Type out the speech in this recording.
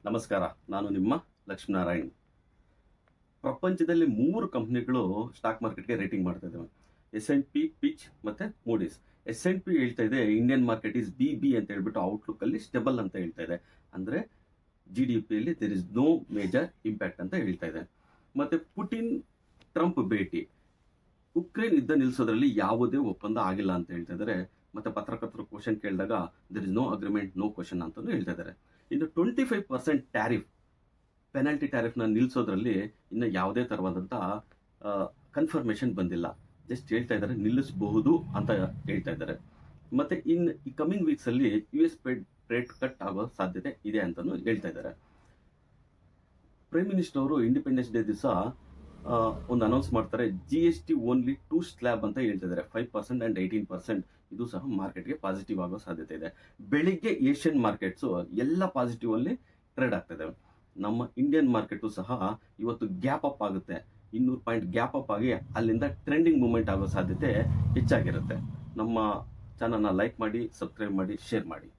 ನಮಸ್ಕಾರ. ನಾನು ನಿಮ್ಮ ಲಕ್ಷ್ಮೀನಾರಾಯಣ್. ಪ್ರಪಂಚದಲ್ಲಿ 3 ಕಂಪನಿಗಳು ಸ್ಟಾಕ್ ಮಾರ್ಕೆಟ್‌ಗೆ ರೇಟಿಂಗ್ ಮಾಡ್ತಾ ಇದ್ದಾವೆ. ಎಸ್&ಪಿ, ಪಿಚ್ ಮತ್ತೆ ಮೂಡೀಸ್. ಎಸ್&ಪಿ ಹೇಳ್ತಾ ಇದೆ ಇಂಡಿಯನ್ ಮಾರ್ಕೆಟ್ ಈಸ್ ಬಿಬಿ ಅಂತ ಹೇಳ್ಬಿಟ್ಟು ಔಟ್ಲುಕ್ ಅಲ್ಲಿ ಸ್ಟೇಬಲ್ ಅಂತ ಹೇಳ್ತಾ ಇದೆ. ಅಂದ್ರೆ ಜಿಡಿಪಿಯಲ್ಲಿ there is no major impact ಅಂತ ಹೇಳ್ತಾ ಇದೆ. ಮತ್ತೆ ಪುಟಿನ್ ಟ್ರಂಪ್ ಭೇಟಿ, ಉಕ್ರೇನ್ ಯುದ್ಧ ನಿಲ್ಲಿಸೋದ್ರಲ್ಲಿ ಯಾವುದೇ ಒಪ್ಪಂದ ಆಗಿಲ್ಲ ಅಂತ ಹೇಳ್ತಾ ಇದ್ದಾರೆ. ಮತ್ತೆ ಪತ್ರಕರ್ತರು ಕ್ವಶನ್ ಕೇಳಿದಾಗ there is no agreement, no question ಅಂತಾನು ಹೇಳ್ತಾ ಇದ್ದಾರೆ. ಇನ್ನು 25% ಟ್ಯಾರಿಫ್, ಪೆನಾಲ್ಟಿ ಟ್ಯಾರಿಫ್ನ ನಿಲ್ಲಿಸೋದ್ರಲ್ಲಿ ಇನ್ನು ಯಾವುದೇ ತರವಾದಂಥ ಕನ್ಫರ್ಮೇಷನ್ ಬಂದಿಲ್ಲ. ಜಸ್ಟ್ ಹೇಳ್ತಾ ಇದ್ದಾರೆ ನಿಲ್ಲಿಸಬಹುದು ಅಂತ ಹೇಳ್ತಾ ಇದ್ದಾರೆ. ಮತ್ತೆ ಈ ಕಮಿಂಗ್ ವೀಕ್ಸ್ ಅಲ್ಲಿ US ರೇಟ್ ಕಟ್ ಆಗೋ ಸಾಧ್ಯತೆ ಇದೆ ಅಂತಾನು ಹೇಳ್ತಾ ಇದ್ದಾರೆ. ಪ್ರೈಮ್ ಮಿನಿಸ್ಟರ್ ಅವರು ಇಂಡಿಪೆಂಡೆನ್ಸ್ ಡೇ ದಿವಸ ಒಂದು ಅನೌನ್ಸ್ ಮಾಡ್ತಾರೆ, GST ಓನ್ಲಿ 2 ಸ್ಲ್ಯಾಬ್ ಅಂತ ಹೇಳ್ತಾ ಇದ್ದಾರೆ. 5% ಅಂಡ್ 18%. ಇದು ಸಹ ಮಾರ್ಕೆಟ್ಗೆ ಪಾಸಿಟಿವ್ ಆಗೋ ಸಾಧ್ಯತೆ ಇದೆ. ಬೆಳಿಗ್ಗೆ ಏಷ್ಯನ್ ಮಾರ್ಕೆಟ್ಸ್ ಎಲ್ಲ ಪಾಸಿಟಿವ್ ಅಲ್ಲಿ ಟ್ರೇಡ್ ಆಗ್ತಾ ಇದಾವೆ. ನಮ್ಮ ಇಂಡಿಯನ್ ಮಾರ್ಕೆಟ್ ಸಹ ಇವತ್ತು ಗ್ಯಾಪ್ ಅಪ್ ಆಗುತ್ತೆ. 200 ಪಾಯಿಂಟ್ ಗ್ಯಾಪ್ ಅಪ್ ಆಗಿ ಅಲ್ಲಿಂದ ಟ್ರೆಂಡಿಂಗ್ ಮೂವ್ಮೆಂಟ್ ಆಗೋ ಸಾಧ್ಯತೆ ಹೆಚ್ಚಾಗಿರುತ್ತೆ. ನಮ್ಮ ಚಾನಲ್ನ ಲೈಕ್ ಮಾಡಿ, ಸಬ್ಸ್ಕ್ರೈಬ್ ಮಾಡಿ, ಶೇರ್ ಮಾಡಿ.